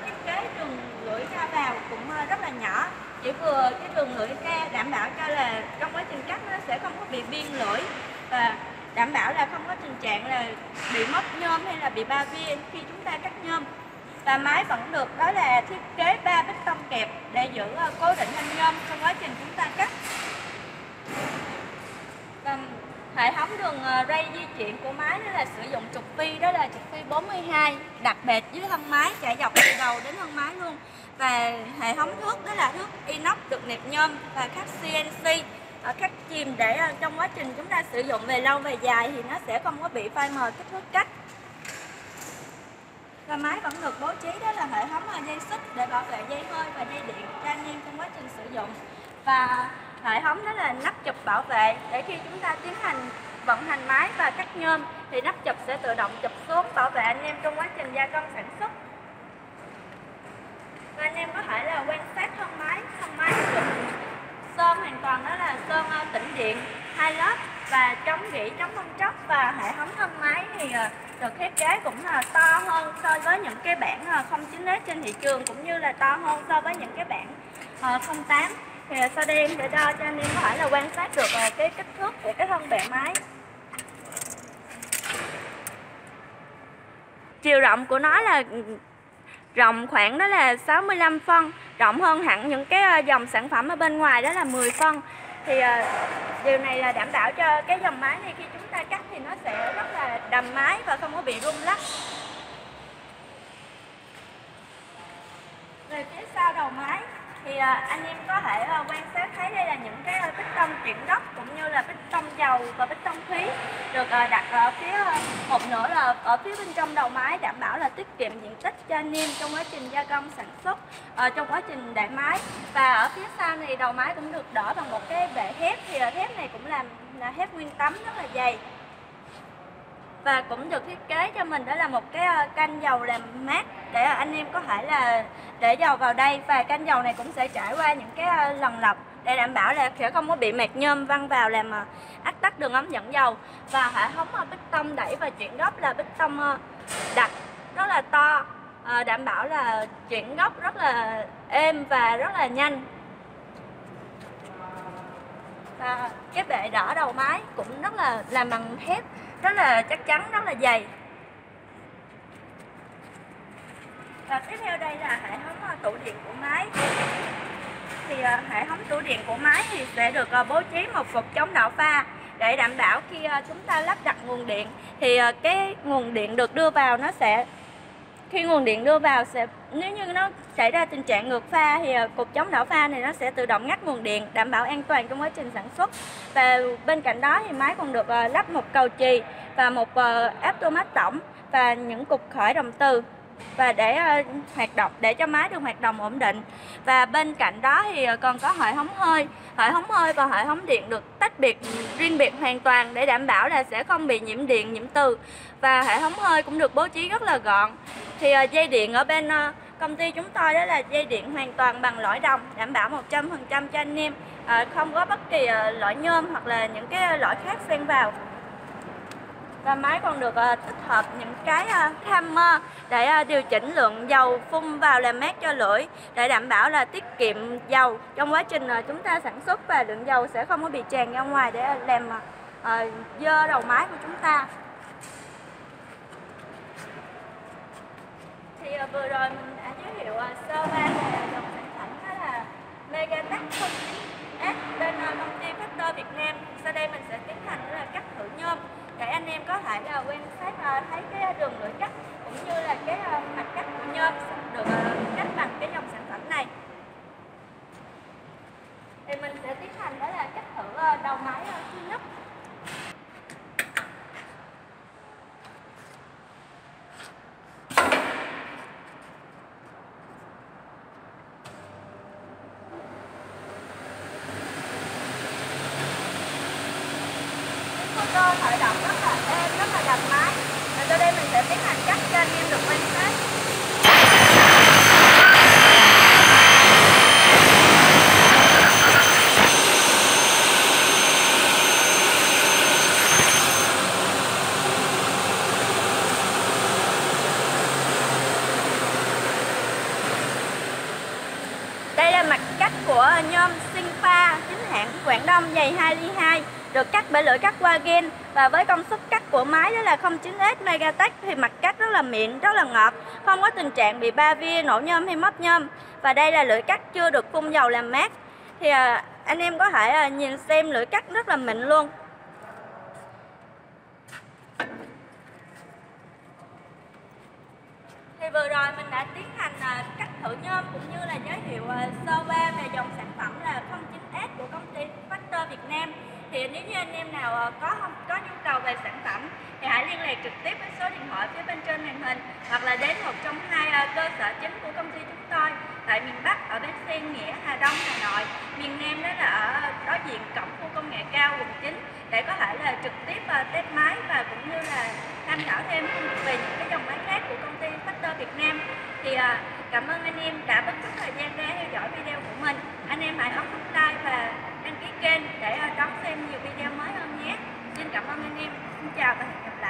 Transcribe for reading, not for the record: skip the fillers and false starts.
thiết kế đường lưỡi ra vào cũng rất là nhỏ, chỉ vừa cái đường lưỡi ra đảm bảo cho là trong quá trình cắt nó sẽ không có bị biên lưỡi và đảm bảo là không có tình trạng là bị mất nhôm hay là bị ba viên khi chúng ta cắt nhôm. Và máy vẫn được đó là thiết kế 3 bích tông kẹp để giữ cố định thanh nhôm trong quá trình chúng ta cắt. Và hệ thống đường ray di chuyển của máy đó là sử dụng trục phi, đó là trục phi 42 đặt bệt dưới thân máy chạy dọc từ đầu đến thân máy luôn. Và hệ thống thước đó là thước inox được nẹp nhôm và khắc CNC khắc chìm để trong quá trình chúng ta sử dụng về lâu về dài thì nó sẽ không có bị phai mờ kích thước cắt. Và máy vẫn được bố trí đó là hệ thống dây xích để bảo vệ dây hơi và dây điện cho anh em trong quá trình sử dụng. Và hệ thống đó là nắp chụp bảo vệ để khi chúng ta tiến hành vận hành máy và cắt nhôm thì nắp chụp sẽ tự động chụp xuống bảo vệ anh em trong quá trình gia công sản xuất. Và anh em có thể là quan sát thân máy được sơn hoàn toàn đó là sơn tĩnh điện 2 lớp và chống rỉ, chống bong tróc, và hệ thống thân máy thì được thiết kế cũng là to hơn so với những cái bản 09S trên thị trường, cũng như là to hơn so với những cái bản 08. Thì sau đây em sẽ đo cho anh em có thể là quan sát được cái kích thước của cái thân bệ máy. Chiều rộng của nó là rộng khoảng đó là 65 phân, rộng hơn hẳn những cái dòng sản phẩm ở bên ngoài đó là 10 phân. Thì điều này là đảm bảo cho cái dòng máy này khi chúng ta cắt thì nó sẽ rất là đầm máy và không có bị rung lắc. Về phía sau đầu máy thì anh em có thể quan sát thấy đây là những cái bích tông chuyển gốc cũng như là bích tông dầu và bích tông khí được đặt ở phía một nửa là ở phía bên trong đầu máy, đảm bảo là tiết kiệm diện tích cho anh em trong quá trình gia công sản xuất, trong quá trình đạn máy. Và ở phía sau này đầu máy cũng được đỡ bằng một cái bệ thép, thì thép này cũng là thép nguyên tấm rất là dày. Và cũng được thiết kế cho mình đó là một cái canh dầu làm mát để anh em có thể là để dầu vào đây, và canh dầu này cũng sẽ trải qua những cái lần lọc để đảm bảo là sẽ không có bị mạt nhôm văng vào làm ách tắc đường ống dẫn dầu. Và hệ thống bích tông đẩy và chuyển gốc là bích tông đặc rất là to, đảm bảo là chuyển gốc rất là êm và rất là nhanh. Và cái bệ đỡ đầu máy cũng rất là làm bằng thép rất là chắc chắn, rất là dày. Và tiếp theo đây là hệ thống tủ điện của máy. Thì hệ thống tủ điện của máy thì sẽ được bố trí một cục chống đảo pha để đảm bảo khi chúng ta lắp đặt nguồn điện thì cái nguồn điện được đưa vào nó sẽ, khi nguồn điện đưa vào sẽ, nếu như nó xảy ra tình trạng ngược pha thì cục chống đảo pha này nó sẽ tự động ngắt nguồn điện, đảm bảo an toàn trong quá trình sản xuất. Và bên cạnh đó thì máy còn được lắp một cầu chì và một automat tổng và những cục khởi động từ và để hoạt động, để cho máy được hoạt động ổn định. Và bên cạnh đó thì còn có hệ thống hơi và hệ thống điện được tách biệt, riêng biệt hoàn toàn để đảm bảo là sẽ không bị nhiễm điện, nhiễm từ. Và hệ thống hơi cũng được bố trí rất là gọn. Thì dây điện ở bên công ty chúng tôi đó là dây điện hoàn toàn bằng lõi đồng, đảm bảo 100% cho anh em, không có bất kỳ lõi nhôm hoặc là những cái lõi khác xen vào. Và máy còn được tích hợp những cái timer để điều chỉnh lượng dầu phun vào làm mát cho lưỡi, để đảm bảo là tiết kiệm dầu trong quá trình chúng ta sản xuất, và lượng dầu sẽ không có bị tràn ra ngoài để làm dơ đầu máy của chúng ta. Thì vừa rồi mình đã giới thiệu sơ qua về dòng sản phẩm đó là Megatech 09S bên công ty Factor Việt Nam. Sau đây mình sẽ tiến hành đó là cắt thử nhôm để anh em có thể là quan sát thấy cái đường lưỡi cắt cũng như là cái mặt cắt của nhôm được cắt bằng cái dòng sản phẩm này. Thì mình sẽ tiến hành đó là cắt thử đầu máy thứ nhất. Khởi động rất là êm, rất là đầm nhôm Sinpha chính hãng Quảng Đông dày 2 ly 2, được cắt bởi lưỡi cắt Wagen, và với công suất cắt của máy đó là 09S Megatech thì mặt cắt rất là mịn, rất là ngọt, không có tình trạng bị ba via, nổ nhôm hay mất nhôm. Và đây là lưỡi cắt chưa được phun dầu làm mát. Thì anh em có thể nhìn xem lưỡi cắt rất là mịn luôn. Thì vừa rồi mình đã tiến hành cắt thử nhôm cũng như là giới thiệu sơ qua về dòng sản phẩm là 09S của công ty Factor Việt Nam. Thì nếu như anh em nào có nhu cầu về sản phẩm thì hãy liên lạc trực tiếp với số điện thoại phía bên trên màn hình, hoặc là đến một trong hai cơ sở chính của công ty chúng tôi tại miền Bắc ở Bến Xe, Nghĩa, Hà Đông, Hà Nội. Miền Nam đó là ở đối diện cổng khu công nghệ cao quận 9 để có thể là trực tiếp test máy và cũng như là tham khảo thêm về những cái dòng máy khác của công ty Factor Việt Nam. Thì cảm ơn anh em đã bất chút thời gian ra theo dõi video của mình. Anh em hãy ấn nút like và đăng ký kênh để đón xem nhiều video mới hơn nhé. Xin cảm ơn anh em. Xin chào và hẹn gặp lại.